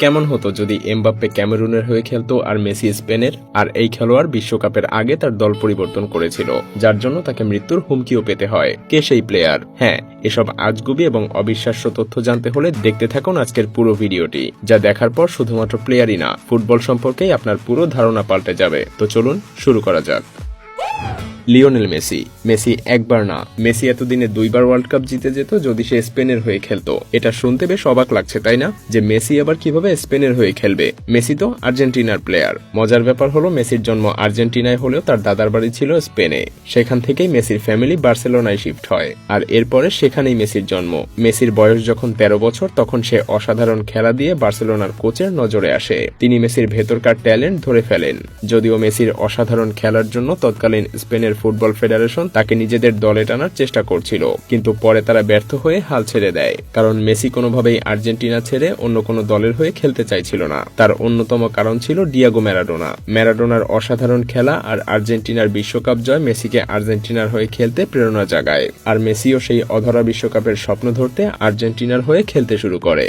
কেমন হতো যদি এমবাপ্পে ক্যামেরুনের হয়ে খেলতো আর মেসি স্পেনের? আর এই খেলোয়াড় বিশ্বকাপের আগে তার দল পরিবর্তন করেছিল, যার জন্য তাকে মৃত্যুর হুমকিও পেতে হয়। কে সেই প্লেয়ার? হ্যাঁ, এসব আজগুবি এবং অবিশ্বাস্য তথ্য জানতে হলে দেখতে থাকুন আজকের পুরো ভিডিওটি, যা দেখার পর শুধুমাত্র প্লেয়ারই না, ফুটবল সম্পর্কেই আপনার পুরো ধারণা পাল্টে যাবে। তো চলুন শুরু করা যাক। Lionel Messi. মেসি একবার না, মেসি এতদিনে 2বার ওয়ার্ল্ড কাপ জিতে যেত যদি সে স্পেনের হয়ে খেলতো। এটা শুনতে বেশ অবাক লাগছে, তাই না? যে মেসি আবার কিভাবে স্পেনের হয়ে খেলবে? মেসি তো আর্জেন্টিনার প্লেয়ার। মজার ব্যাপার হলো মেসির জন্ম আর্জেন্টিনায় হলেও তার দাদার বাড়ি ছিল স্পেনে। সেখান থেকেই মেসির ফ্যামিলি বার্সেলোনায় শিফট হয়, আর এরপরে সেখানেই মেসির জন্ম। মেসির বয়স যখন 13 বছর, তখন সে অসাধারণ খেলা দিয়ে বার্সেলোনার কোচের নজরে আসে। তিনি মেসির ভেতরকার ট্যালেন্ট ধরে ফেলেন। যদিও মেসির অসাধারণ খেলার জন্য তৎকালীন স্পেনের ফুটবল ফেডারেশন তাকে নিজেদের দলে টানার চেষ্টা করছিল, কিন্তু পরে তারা ব্যর্থ হয়ে হাল ছেড়ে দেয়, কারণ মেসি কোনোভাবেই আর্জেন্টিনা ছেড়ে অন্য কোনো দলের হয়ে খেলতে চাইছিল না। তার অন্যতম কারণ ছিল ডিয়েগো ম্যারাডোনা। ম্যারাডোনার অসাধারণ খেলা আর আর্জেন্টিনার বিশ্বকাপ জয় মেসিকে আর্জেন্টিনার হয়ে খেলতে প্রেরণা জাগায়, আর মেসিও সেই অধরা বিশ্বকাপের স্বপ্ন ধরতে আর্জেন্টিনার হয়ে খেলতে শুরু করে।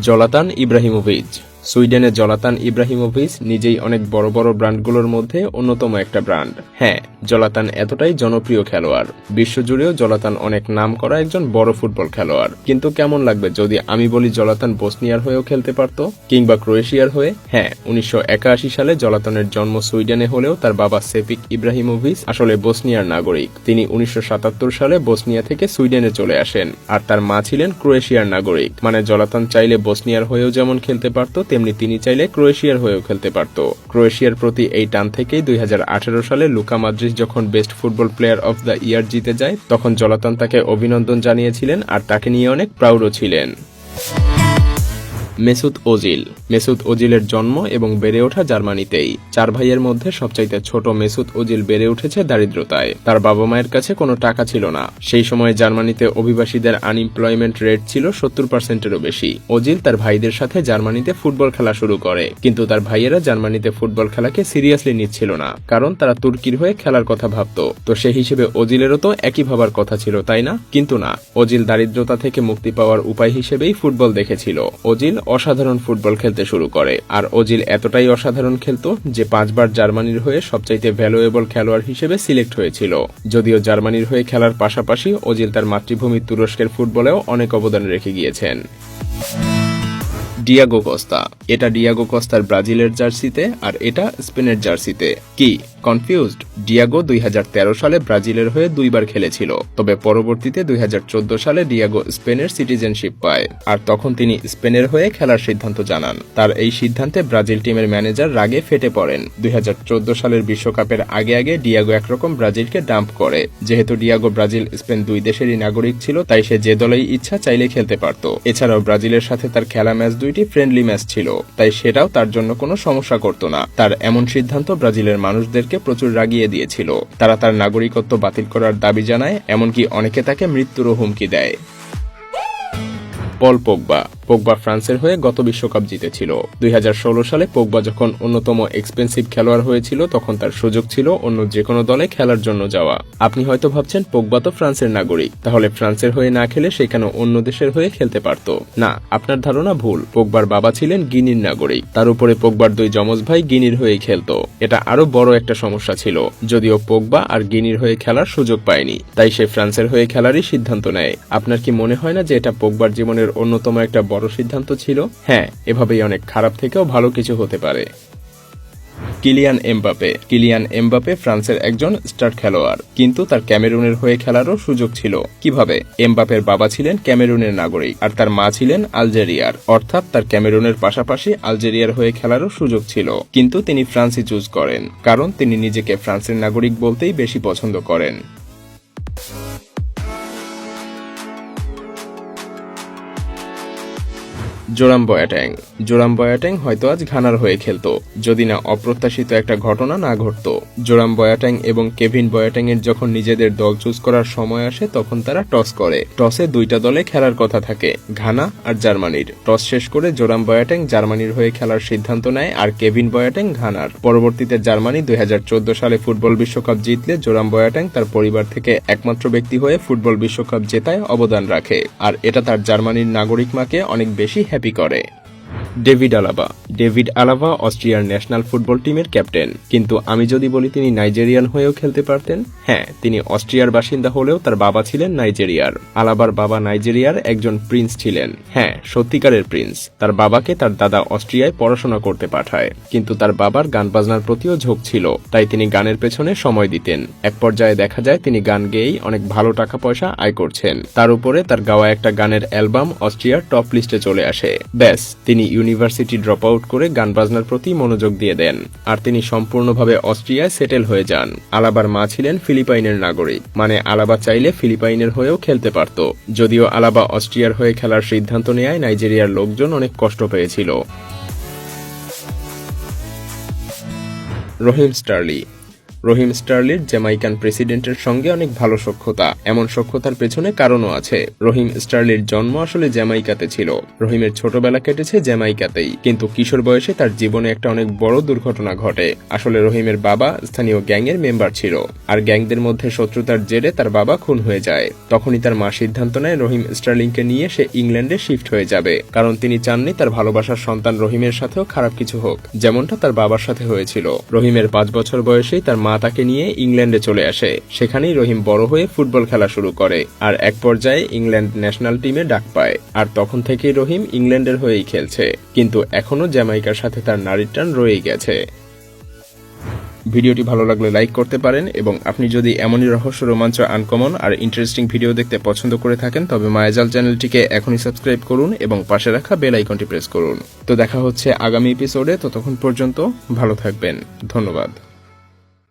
জলাতান ইব্রাহিমোভিচ। সুইডেনের জলাতান ইব্রাহিমোভিচ নিজেই অনেক বড় বড় ব্র্যান্ডগুলোর মধ্যে অন্যতম একটা ব্র্যান্ড। হ্যাঁ, জলাতান এতটাই জনপ্রিয় খেলোয়াড়, বিশ্বজুড়েও জলাতান অনেক নাম করা একজন বড় ফুটবল খেলোয়াড়। কিন্তু কেমন লাগবে যদি আমি বলি জলাতান বসনিয়ার হয়েও খেলতে পারত, কিংবা ক্রোয়েশিয়ার হয়ে? হ্যাঁ, 1981 সালে জলাতানের জন্ম সুইডেনে হলেও তার বাবা সেপিক ইব্রাহিমোভিচ আসলে বসনিয়ার নাগরিক। তিনি 1977 সালে বসনিয়া থেকে সুইডেনে চলে আসেন, আর তার মা ছিলেন ক্রোয়েশিয়ার নাগরিক। মানে জলাতান চাইলে বসনিয়ার হয়েও যেমন খেলতে পারত, তেমনি তিনি চাইলে ক্রোয়েশিয়ার হয়েও খেলতে পারত। ক্রোয়েশিয়ার প্রতি এই টান থেকেই 2018 সালে লুকা মদ্রিচ যখন best football player of the year জিতে যায়, তখন জলাতান তাকে অভিনন্দন জানিয়েছিলেন আর তাকে নিয়ে অনেক প্রাউডও ছিলেন। Mesut Ozil. মেসুত ওজিলের জন্ম এবং বেড়ে ওঠা জার্মানিতেই। 4 ভাইয়ের মধ্যে সবচাইতে ছোট মেসুত ওজিল বেড়ে উঠেছে দারিদ্রতায়। তার বাবা মায়ের কাছে কোনো টাকা ছিল না। সেই সময় জার্মানিতে অভিবাসীদের আনএমপ্লয়মেন্ট রেট ছিল 70%-এরও বেশি। ওজিল তার ভাইদের সাথে জার্মানিতে ফুটবল খেলা শুরু করে, কিন্তু তার ভাইয়েরা জার্মানিতে ফুটবল খেলাকে সিরিয়াসলি নিচ্ছিল না, কারণ তারা তুর্কির হয়ে খেলার কথা ভাবত। তো সেই হিসেবে ওজিলেরও তো একই ভাবার কথা ছিল, তাই না? কিন্তু না, ওজিল দারিদ্রতা থেকে মুক্তি পাওয়ার উপায় হিসেবেই ফুটবল দেখেছিল। ওজিল অসাধারণ ফুটবল খেলতে শুরু করে, আর ওজিল এতটাই অসাধারণ খেলতো যে 5 বার জার্মানির হয়ে সবচাইতে ভ্যালুয়েবল খেলোয়াড় হিসেবে সিলেক্ট হয়েছিল। যদিও জার্মানির হয়ে খেলার পাশাপাশি ওজিল তার মাতৃভূমি তুরস্কের ফুটবলেও অনেক অবদান রেখে গিয়েছেন। Diego Costa. এটা ডিয়েগো কস্তার ব্রাজিলের জার্সিতে, আর এটা স্পেনের জার্সিতে। কি কনফিউজড? ডিয়েগো 2013 সালে ব্রাজিলের হয়ে 2বার খেলেছিল, তবে পরবর্তীতে 2014 সালে ডিয়েগো স্পেনের সিটিজেনশিপ পায়, আর তখন তিনি স্পেনের হয়ে খেলার সিদ্ধান্ত জানান। তার এই সিদ্ধান্তে ব্রাজিল টিমের ম্যানেজার রাগে ফেটে পড়েন। 2014 সালের বিশ্বকাপের আগে আগে ডিয়েগো একরকম ব্রাজিলকে ডাম্প করে। যেহেতু ডিয়েগো ব্রাজিল স্পেন 2 দেশেরই নাগরিক ছিল, তাই সে যে দলেই ইচ্ছা চাইলে খেলতে পারত। এছাড়াও ব্রাজিলের সাথে তার খেলা ম্যাচ 2টি ফ্রেন্ডলি ম্যাচ ছিল, তাই সেটাও তার জন্য কোনো সমস্যা করত না। তার এমন সিদ্ধান্ত ব্রাজিলের মানুষদেরকে প্রচুর রাগিয়ে দিয়েছিল। তারা তার নাগরিকত্ব বাতিল করার দাবি জানায়, এমনকি অনেকে তাকে মৃত্যুরও হুমকি দেয়। পল পোগবা। পোগবা ফ্রান্সের হয়ে গত বিশ্বকাপ জিতেছিল। 2016 সালে পোগবা যখন অন্যতম এক্সপেন্সিভ খেলোয়াড় হয়েছিল, তখন তার সুযোগ ছিল অন্য যে কোনো দলে খেলার জন্য যাওয়া। আপনি হয়তো ভাবছেন পোগবা তো ফ্রান্সের নাগরিক, তাহলে ফ্রান্সের হয়ে না খেলে সে কেন অন্য দেশের হয়ে খেলতে পারত? না, আপনার ধারণা ভুল। পোগবার বাবা ছিলেন গিনির নাগরিক, তার উপরে পোগবার 2 যমজ ভাই গিনির হয়ে খেলতো। এটা আরো বড় একটা সমস্যা ছিল। যদিও পোগবা আর গিনির হয়ে খেলার সুযোগ পায়নি, তাই সে ফ্রান্সের হয়ে খেলারই সিদ্ধান্ত নেয়। আপনার কি মনে হয় না যে এটা পোগবার জীবনের অন্যতম একটা বড় সিদ্ধান্ত ছিল? হ্যাঁ, এভাবেই অনেক খারাপ থেকেও ভালো কিছু হতে পারে। Kylian Mbappe. কিলিয়ান এমবাপে ফ্রান্সের একজন স্টার খেলোয়াড়, কিন্তু তার ক্যামেরুনের হয়ে খেলারও সুযোগ ছিল। কিভাবে? এমবাপের বাবা ছিলেন ক্যামেরুনের নাগরিক, আর তার মা ছিলেন আলজেরিয়ার, অর্থাৎ তার ক্যামেরুনের পাশাপাশি আলজেরিয়ার হয়ে খেলারও সুযোগ ছিল। কিন্তু তিনি ফ্রান্সই চুজ করেন, কারণ তিনি নিজেকে ফ্রান্সের নাগরিক বলতেই বেশি পছন্দ করেন। জোরাম বয়াট্যাং। জোরাম বয়াট্যাং হয়তো আজ ঘানার হয়ে খেলতো, যদি না অপ্রত্যাশিত একটা ঘটনা না ঘটত। জোরাম বয়াট্যাং এবং কেভিন বয়াট্যাং এর যখন নিজেদের দল চুজ করার সময় আসে, তখন তারা টস করে। টসে 2টা দলে খেলার কথা থাকে, ঘানা আর জার্মানির। টস শেষ করে জোরাম বয়াট্যাং জার্মানির হয়ে খেলার সিদ্ধান্ত নেয়, আর কেভিন বয়াট্যাং ঘানার। পরবর্তীতে জার্মানি 2014 সালে ফুটবল বিশ্বকাপ জিতলে জোরাম বয়াট্যাং তার পরিবার থেকে একমাত্র ব্যক্তি হয়ে ফুটবল বিশ্বকাপ জেতায় অবদান রাখে, আর এটা তার জার্মানির নাগরিক মাকে অনেক বেশি হ্যাপি করে। ডেভিড আলাভা অস্ট্রিয়ার ন্যাশনাল ফুটবল টিমের ক্যাপ্টেন। কিন্তু আমি যদি বলি তিনি নাইজেরিয়ান হয়েও খেলতে পারতেন, হ্যাঁ, তিনি অস্ট্রিয়ার বাসিন্দা হলেও তার বাবা ছিলেন নাইজেরিয়ার। আলাবার বাবা নাইজেরিয়ার একজন প্রিন্স ছিলেন, হ্যাঁ, সত্যিকারের প্রিন্স। তার বাবাকে তার দাদা অস্ট্রিয়ায় পড়াশোনা করতে পাঠায়, কিন্তু তার বাবার গান বাজনার প্রতিও ঝোঁক ছিল, তাই তিনি গানের পেছনে সময় দিতেন। এক পর্যায়ে দেখা যায় তিনি গান গেয়েই অনেক ভালো টাকা পয়সা আয় করছেন। তার উপরে তার গাওয়া একটা গানের অ্যালবাম অস্ট্রিয়ার টপ লিস্টে চলে আসে। ব্যাস, তিনি ইউনিভার্সিটি ড্রপ আউট করে গান বাজনার প্রতি মনোযোগ দিয়ে দেন, আর তিনি সম্পূর্ণভাবে অস্ট্রিয়ায় সেটেল হয়ে যান। আলাবার মা ছিলেন ফিলিপাইনের নাগরিক, মানে আলাবা চাইলে ফিলিপাইনের হয়েও খেলতে পারত। যদিও আলাবা অস্ট্রিয়ার হয়ে খেলার সিদ্ধান্ত নেয় নাইজেরিয়ার লোকজন অনেক কষ্ট পেয়েছিল। রহিম স্টার্লির জ্যামাইকান প্রেসিডেন্টের সঙ্গে অনেক ভালো সখ্যতা। এমন সখ্যতার পেছনে কারণও আছে। রহিম স্টার্লির জন্ম আসলে জ্যামাইকাতে ছিল। রহিমের ছোটবেলা কেটেছে জ্যামাইকাতেই, কিন্তু কিশোর বয়সে তার জীবনে একটা অনেক বড় দুর্ঘটনা ঘটে। আসলে রহিমের বাবা স্থানীয় গ্যাংয়ের মেম্বার ছিল, আর গ্যাংদের মধ্যে শত্রুতার জেরে তার বাবা খুন হয়ে যায়। তখনই তার মা সিদ্ধান্ত নেয় রহিম স্টার্লিংকে নিয়ে সে ইংল্যান্ডে শিফট হয়ে যাবে, কারণ তিনি চাননি তার ভালোবাসার সন্তান রহিমের সাথেও খারাপ কিছু হোক, যেমনটা তার বাবার সাথে হয়েছিল। রহিমের 5 বছর বয়সেই তার মা তাকে নিয়ে ইংল্যান্ডে চলে আসে। সেখানেই রহিম বড় হয়ে ফুটবল খেলা শুরু করে, আর এক পর্যায়ে ইংল্যান্ড ন্যাশনাল টিমে ডাক পায়। আর তখন থেকেই রহিম ইংল্যান্ডের হয়েই খেলছে, কিন্তু এখনো জ্যামাইকার সাথে তার নারীর টান রয়েই গেছে। ভিডিওটি ভালো লাগলে লাইক করতে পারেন, এবং আপনি যদি এমনই রহস্য, রোমাঞ্চ, আনকমন আর ইন্টারেস্টিং ভিডিও দেখতে পছন্দ করে থাকেন, তবে মায়াজাল চ্যানেলটিকে এখনই সাবস্ক্রাইব করুন এবং পাশে রাখা বেল আইকনটি প্রেস করুন। তো দেখা হচ্ছে আগামী এপিসোডে। ততক্ষণ পর্যন্ত ভালো থাকবেন। ধন্যবাদ।